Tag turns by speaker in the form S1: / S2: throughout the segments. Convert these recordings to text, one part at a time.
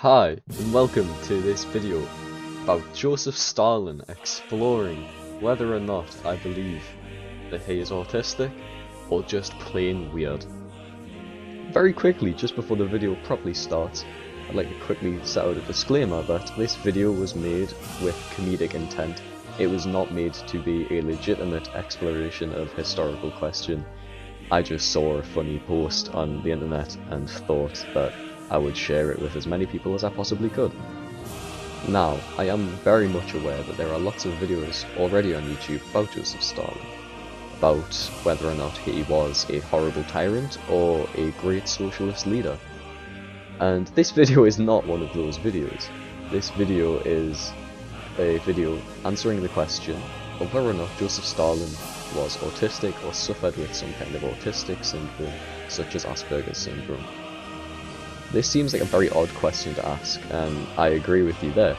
S1: Hi, and welcome to this video about Joseph Stalin exploring whether or not I believe that he is autistic or just plain weird. Very quickly, just before the video properly starts, I'd like to quickly set out a disclaimer that this video was made with comedic intent. It was not made to be a legitimate exploration of historical question. I just saw a funny post on the internet and thought that I would share it with as many people as I possibly could. Now, I am very much aware that there are lots of videos already on YouTube about Joseph Stalin, about whether or not he was a horrible tyrant or a great socialist leader. And this video is not one of those videos. This video is a video answering the question of whether or not Joseph Stalin was autistic or suffered with some kind of autistic syndrome, such as Asperger's syndrome. This seems like a very odd question to ask, and I agree with you there,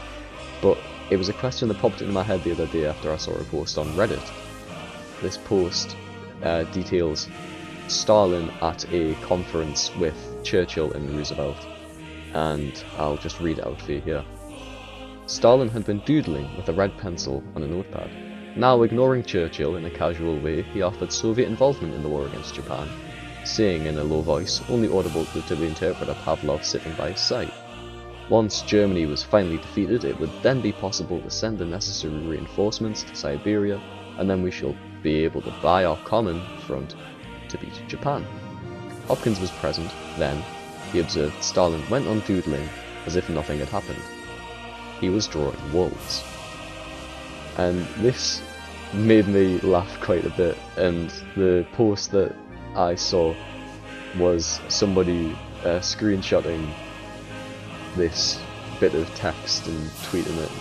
S1: but it was a question that popped into my head the other day after I saw a post on Reddit. This post details Stalin at a conference with Churchill and Roosevelt, and I'll just read it out for you here. Stalin had been doodling with a red pencil on a notepad. Now, ignoring Churchill in a casual way, he offered Soviet involvement in the war against Japan, saying in a low voice, only audible to the interpreter Pavlov sitting by his side. Once Germany was finally defeated, it would then be possible to send the necessary reinforcements to Siberia, and then we shall be able to buy our common front to beat Japan. Hopkins was present. Then, he observed Stalin went on doodling as if nothing had happened. He was drawing wolves. And this made me laugh quite a bit, and the post that I saw was somebody screenshotting this bit of text and tweeting it,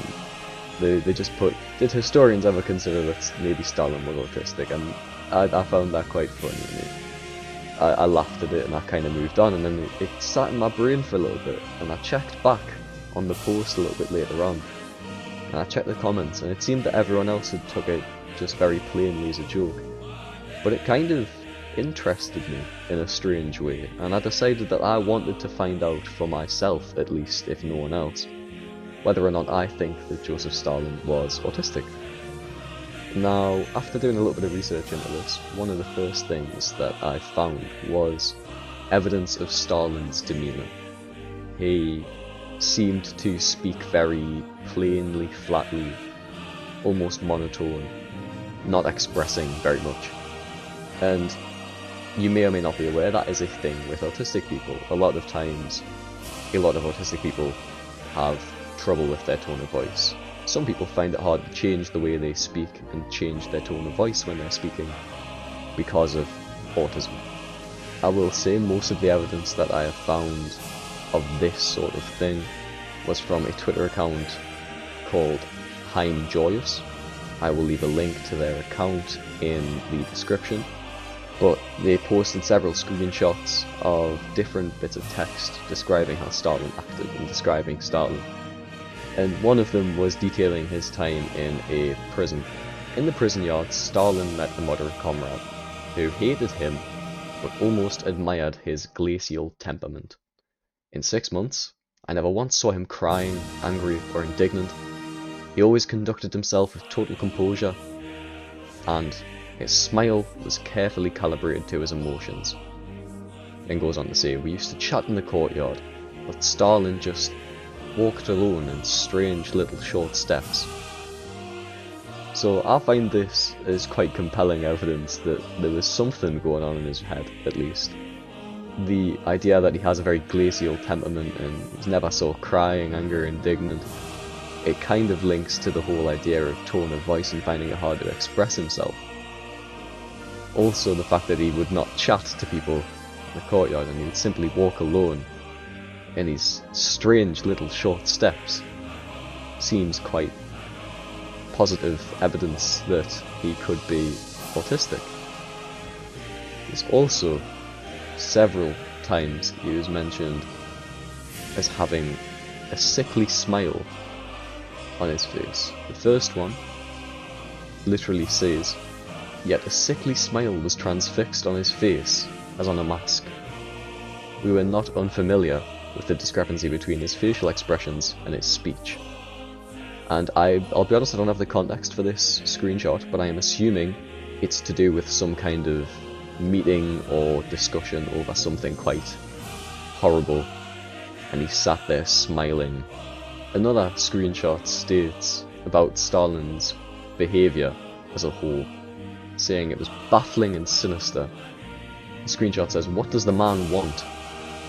S1: and they just put, did historians ever consider that maybe Stalin was autistic? And I found that quite funny. I laughed at it and I kind of moved on, and then it sat in my brain for a little bit, and I checked back on the post a little bit later on, and I checked the comments, and it seemed that everyone else had took it just very plainly as a joke. But it kind of interested me in a strange way, and I decided that I wanted to find out for myself, at least if no one else, whether or not I think that Joseph Stalin was autistic. Now, after doing a little bit of research into this, one of the first things that I found was evidence of Stalin's demeanour. He seemed to speak very plainly, flatly, almost monotone, not expressing very much. And you may or may not be aware that is a thing with autistic people. A lot of times, a lot of autistic people have trouble with their tone of voice. Some people find it hard to change the way they speak and change their tone of voice when they're speaking because of autism. I will say most of the evidence that I have found of this sort of thing was from a Twitter account called I'm Joyous. I will leave a link to their account in the description. But they posted several screenshots of different bits of text describing how Stalin acted and describing Stalin. And one of them was detailing his time in a prison. In the prison yard, Stalin met a moderate comrade who hated him but almost admired his glacial temperament. In 6 months, I never once saw him crying, angry, or indignant. He always conducted himself with total composure, and his smile was carefully calibrated to his emotions. Then goes on to say, we used to chat in the courtyard, but Stalin just walked alone in strange little short steps. So I find this as quite compelling evidence that there was something going on in his head, at least. The idea that he has a very glacial temperament and is never so crying, angry, indignant, it kind of links to the whole idea of tone of voice and finding it hard to express himself. Also, the fact that he would not chat to people in the courtyard and he would simply walk alone in these strange little short steps seems quite positive evidence that he could be autistic. There's also several times he was mentioned as having a sickly smile on his face. The first one literally says, yet a sickly smile was transfixed on his face, as on a mask. We were not unfamiliar, with the discrepancy between his facial expressions and his speech. And I'll be honest, I don't have the context for this screenshot, but I am assuming it's to do with some kind of meeting or discussion over something quite horrible, and he sat there smiling. Another screenshot states about Stalin's behaviour as a whole, saying it was baffling and sinister. The screenshot says, "What does the man want?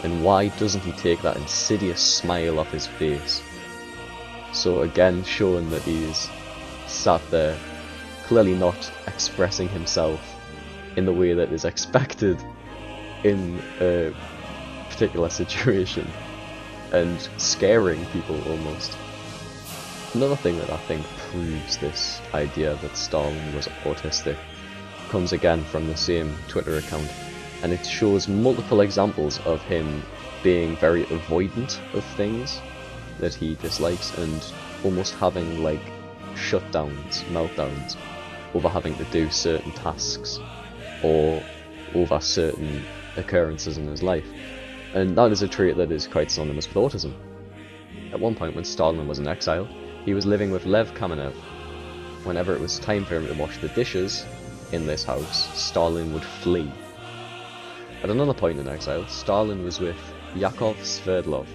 S1: And why doesn't he take that insidious smile off his face?" So again, showing that he's sat there, clearly not expressing himself in the way that is expected in a particular situation, and scaring people almost. Another thing that I think proves this idea that Stalin was autistic comes again from the same Twitter account, and it shows multiple examples of him being very avoidant of things that he dislikes, and almost having like shutdowns, meltdowns, over having to do certain tasks or over certain occurrences in his life. And that is a trait that is quite synonymous with autism. At one point when Stalin was in exile, he was living with Lev Kamenev. Whenever it was time for him to wash the dishes in this house, Stalin would flee. At another point in exile, Stalin was with Yakov Sverdlov.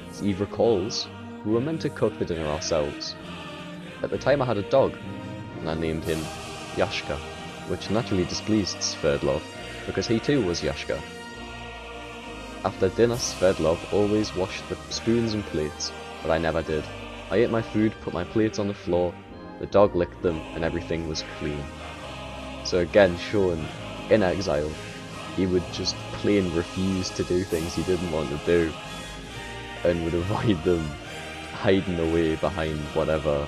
S1: As he recalls, "We were meant to cook the dinner ourselves. At the time I had a dog, and I named him Yashka, which naturally displeased Sverdlov, because he too was Yashka. After dinner, Sverdlov always washed the spoons and plates, but I never did. I ate my food, put my plates on the floor, the dog licked them, and everything was clean." So again, showing in exile, he would just plain refuse to do things he didn't want to do, and would avoid them, hiding away behind whatever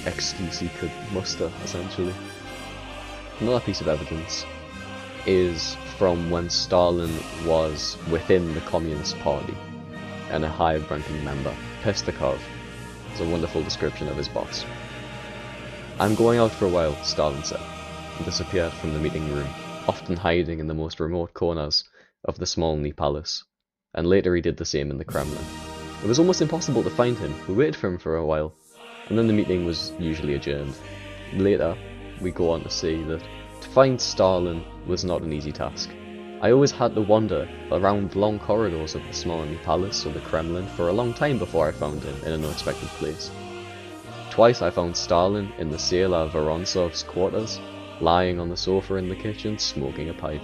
S1: excuse he could muster, essentially. Another piece of evidence is from when Stalin was within the Communist Party, and a high-ranking member, Pestakov, is a wonderful description of his boss. "I'm going out for a while," Stalin said, and disappeared from the meeting room, often hiding in the most remote corners of the Smolny Palace, and later he did the same in the Kremlin. It was almost impossible to find him. We waited for him for a while, and then the meeting was usually adjourned. Later, we go on to see that to find Stalin was not an easy task. "I always had to wander around long corridors of the Smolny Palace or the Kremlin for a long time before I found him in an unexpected place. Twice I found Stalin in the sailor Vorontsov's quarters, lying on the sofa in the kitchen, smoking a pipe.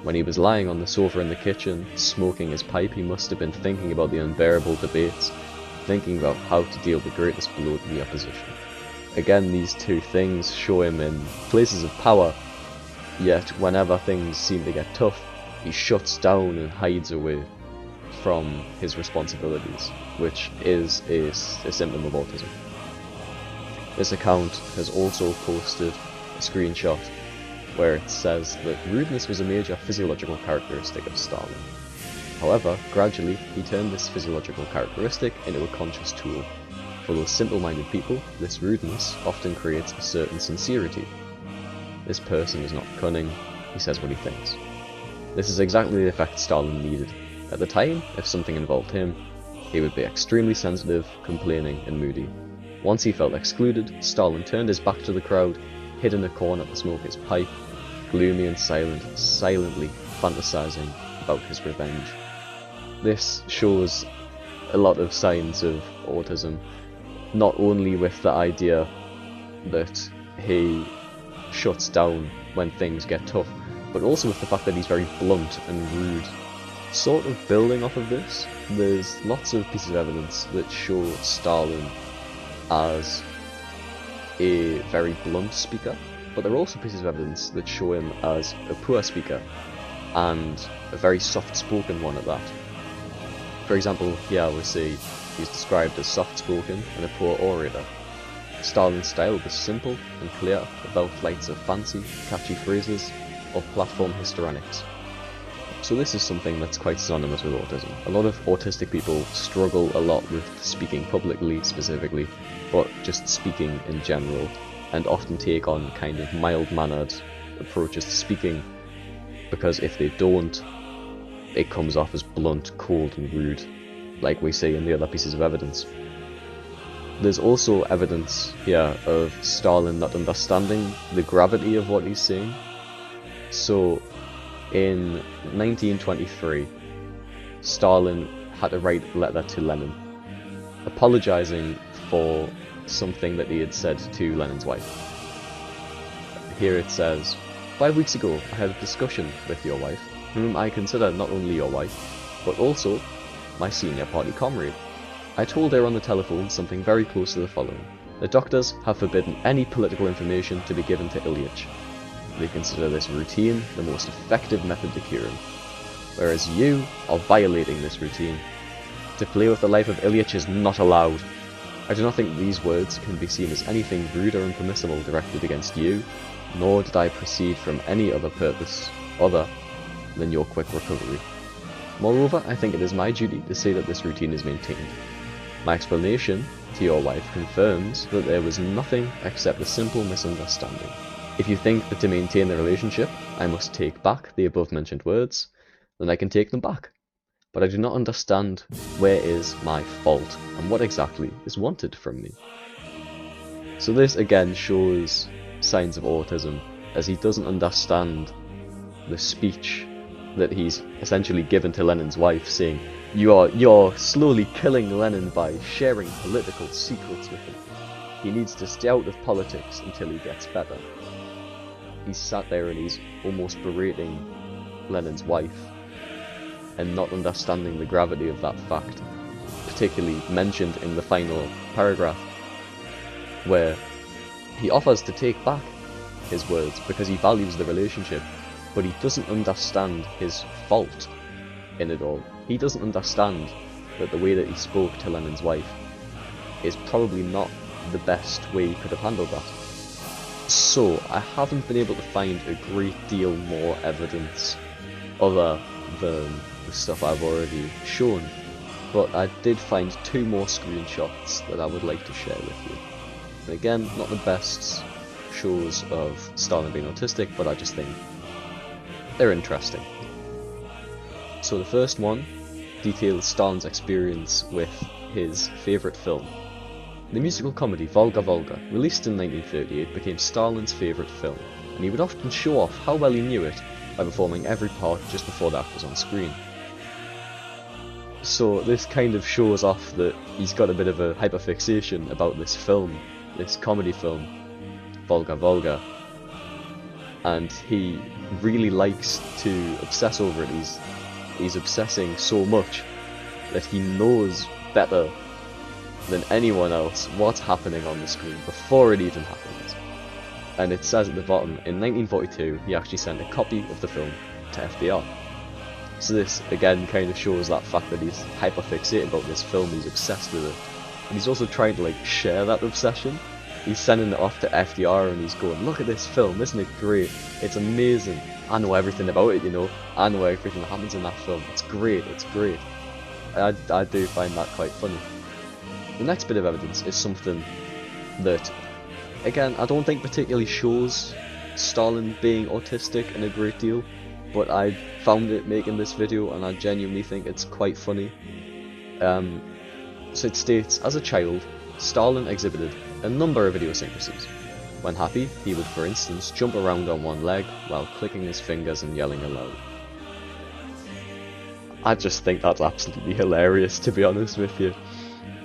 S1: When he was lying on the sofa in the kitchen, smoking his pipe, he must have been thinking about the unbearable debates, thinking about how to deal the greatest blow to the opposition." Again, these two things show him in places of power, yet whenever things seem to get tough, he shuts down and hides away from his responsibilities, which is a symptom of autism. This account has also posted a screenshot where it says that rudeness was a major physiological characteristic of Stalin. However, gradually he turned this physiological characteristic into a conscious tool. For those simple-minded people, this rudeness often creates a certain sincerity. This person is not cunning, he says what he thinks. This is exactly the effect Stalin needed. At the time, if something involved him, he would be extremely sensitive, complaining, and moody. Once he felt excluded, Stalin turned his back to the crowd, hid in a corner to smoke his pipe, gloomy and silent, silently fantasizing about his revenge. This shows a lot of signs of autism, not only with the idea that he shuts down when things get tough, but also with the fact that he's very blunt and rude. Sort of building off of this, there's lots of pieces of evidence that show Stalin as a very blunt speaker, but there are also pieces of evidence that show him as a poor speaker, and a very soft-spoken one at that. For example, here we see he's described as soft-spoken and a poor orator. Stalin's style was simple and clear, without flights of fancy, catchy phrases or platform histrionics. So this is something that's quite synonymous with autism. A lot of autistic people struggle a lot with speaking publicly specifically, but just speaking in general, and often take on kind of mild-mannered approaches to speaking, because if they don't, it comes off as blunt, cold and rude, like we see in the other pieces of evidence. There's also evidence here of Stalin not understanding the gravity of what he's saying. So, in 1923, Stalin had to write a letter to Lenin, apologizing for something that he had said to Lenin's wife. Here it says, 5 weeks ago I had a discussion with your wife, whom I consider not only your wife, but also my senior party comrade. I told her on the telephone something very close to the following. The doctors have forbidden any political information to be given to Ilyich. They consider this routine the most effective method to cure him, whereas you are violating this routine. To play with the life of Ilyich is not allowed. I do not think these words can be seen as anything rude or impermissible directed against you, nor did I proceed from any other purpose other than your quick recovery. Moreover, I think it is my duty to say that this routine is maintained. My explanation to your wife confirms that there was nothing except a simple misunderstanding. If you think that to maintain the relationship I must take back the above mentioned words, then I can take them back. But I do not understand where is my fault and what exactly is wanted from me. So this again shows signs of autism, as he doesn't understand the speech that he's essentially given to Lenin's wife, saying, You're slowly killing Lenin by sharing political secrets with him. He needs to stay out of politics until he gets better. He's sat there and he's almost berating Lenin's wife and not understanding the gravity of that fact, particularly mentioned in the final paragraph, where he offers to take back his words because he values the relationship, but he doesn't understand his fault in it all. He doesn't understand that the way that he spoke to Lenin's wife is probably not the best way he could have handled that. So, I haven't been able to find a great deal more evidence other than the stuff I've already shown, but I did find 2 more screenshots that I would like to share with you. And again, not the best shows of Stalin being autistic, but I just think they're interesting. So the first one details Stalin's experience with his favourite film. The musical comedy Volga Volga, released in 1938, became Stalin's favourite film, and he would often show off how well he knew it by performing every part just before the act was on screen. So this kind of shows off that he's got a bit of a hyperfixation about this film, this comedy film, Volga Volga, and he really likes to obsess over it. He's obsessing so much that he knows better than anyone else what's happening on the screen before it even happens. And it says at the bottom, in 1942 he actually sent a copy of the film to FDR. So this again kind of shows that fact that he's hyperfixated about this film, he's obsessed with it. And he's also trying to share that obsession. He's sending it off to FDR and he's going, look at this film, isn't it great? It's amazing. I know everything about it, you know. I know everything that happens in that film. It's great, it's great. I do find that quite funny. The next bit of evidence is something that, again, I don't think particularly shows Stalin being autistic in a great deal, but I found it making this video and I genuinely think it's quite funny. So it states, as a child, Stalin exhibited a number of idiosyncrasies. When happy, he would, for instance, jump around on one leg while clicking his fingers and yelling aloud. I just think that's absolutely hilarious, to be honest with you.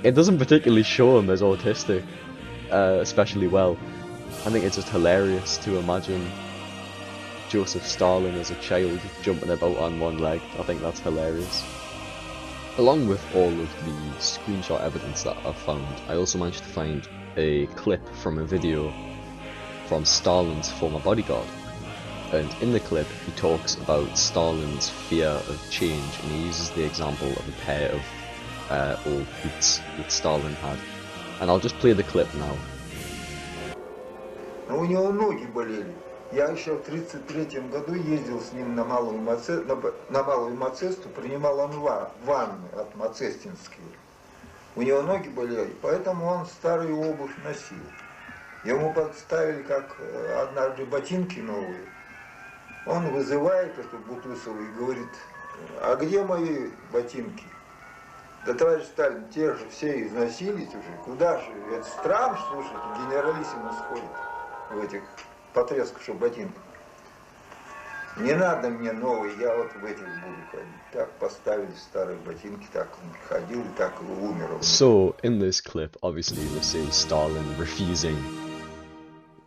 S1: It doesn't particularly show him as autistic, especially well. I think it's just hilarious to imagine Joseph Stalin as a child jumping about on one leg. I think that's hilarious. Along with all of the screenshot evidence that I've found, I also managed to find a clip from a video from Stalin's former bodyguard. And in the clip he talks about Stalin's fear of change, and he uses the example of a pair of old boots that Stalin had. And I'll just play the clip now.
S2: У него ноги болели. Я еще в 1933 году ездил с ним на Малую Мацесту, принимал он ванны от Мацестинской. У него ноги болели, поэтому он старую обувь носил. Ему подставили как однажды ботинки новые. Он вызывает эту Бутусову и говорит, а где мои ботинки? Да, товарищ Сталин, те же все износились уже. Куда же? Это странно, слушайте, генералиссимус ходит в этих потрескавших ботинках. Не надо мне новые, я вот в этих буду ходить. Так поставили старые ботинки, так он ходил и так и умер.
S1: So, in this clip, obviously we see Stalin refusing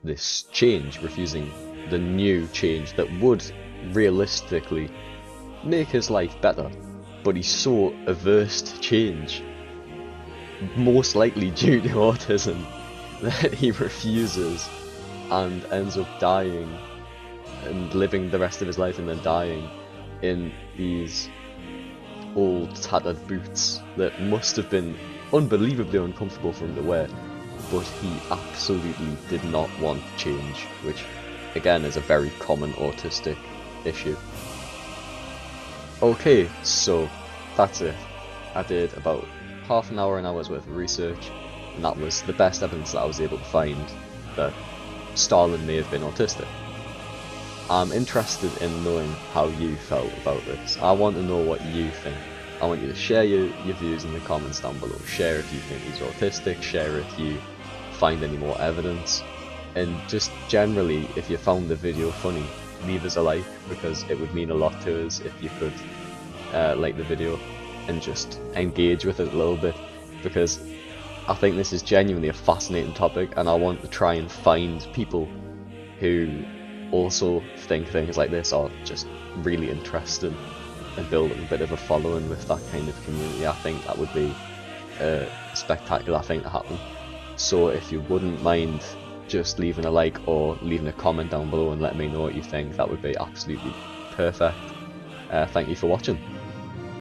S1: this change, refusing the new change that would realistically make his life better. But he's so averse to change, most likely due to autism, that he refuses and ends up dying and living the rest of his life and then dying in these old tattered boots that must have been unbelievably uncomfortable for him to wear, but he absolutely did not want change, which again is a very common autistic issue. Okay, so that's it. I did about half an hour's worth of research, and that was the best evidence that I was able to find that Stalin may have been autistic. I'm interested in knowing how you felt about this. I want to know what you think. I want you to share your views in the comments down below. Share if you think he's autistic, share if you find any more evidence, and just generally, if you found the video funny, leave us a like, because it would mean a lot to us if you could like the video and just engage with it a little bit, because I think this is genuinely a fascinating topic, and I want to try and find people who also think things like this are just really interesting and build a bit of a following with that kind of community. I think that would be a spectacular thing to happen. So if you wouldn't mind just leaving a like or leaving a comment down below and letting me know what you think, that would be absolutely perfect. Thank you for watching.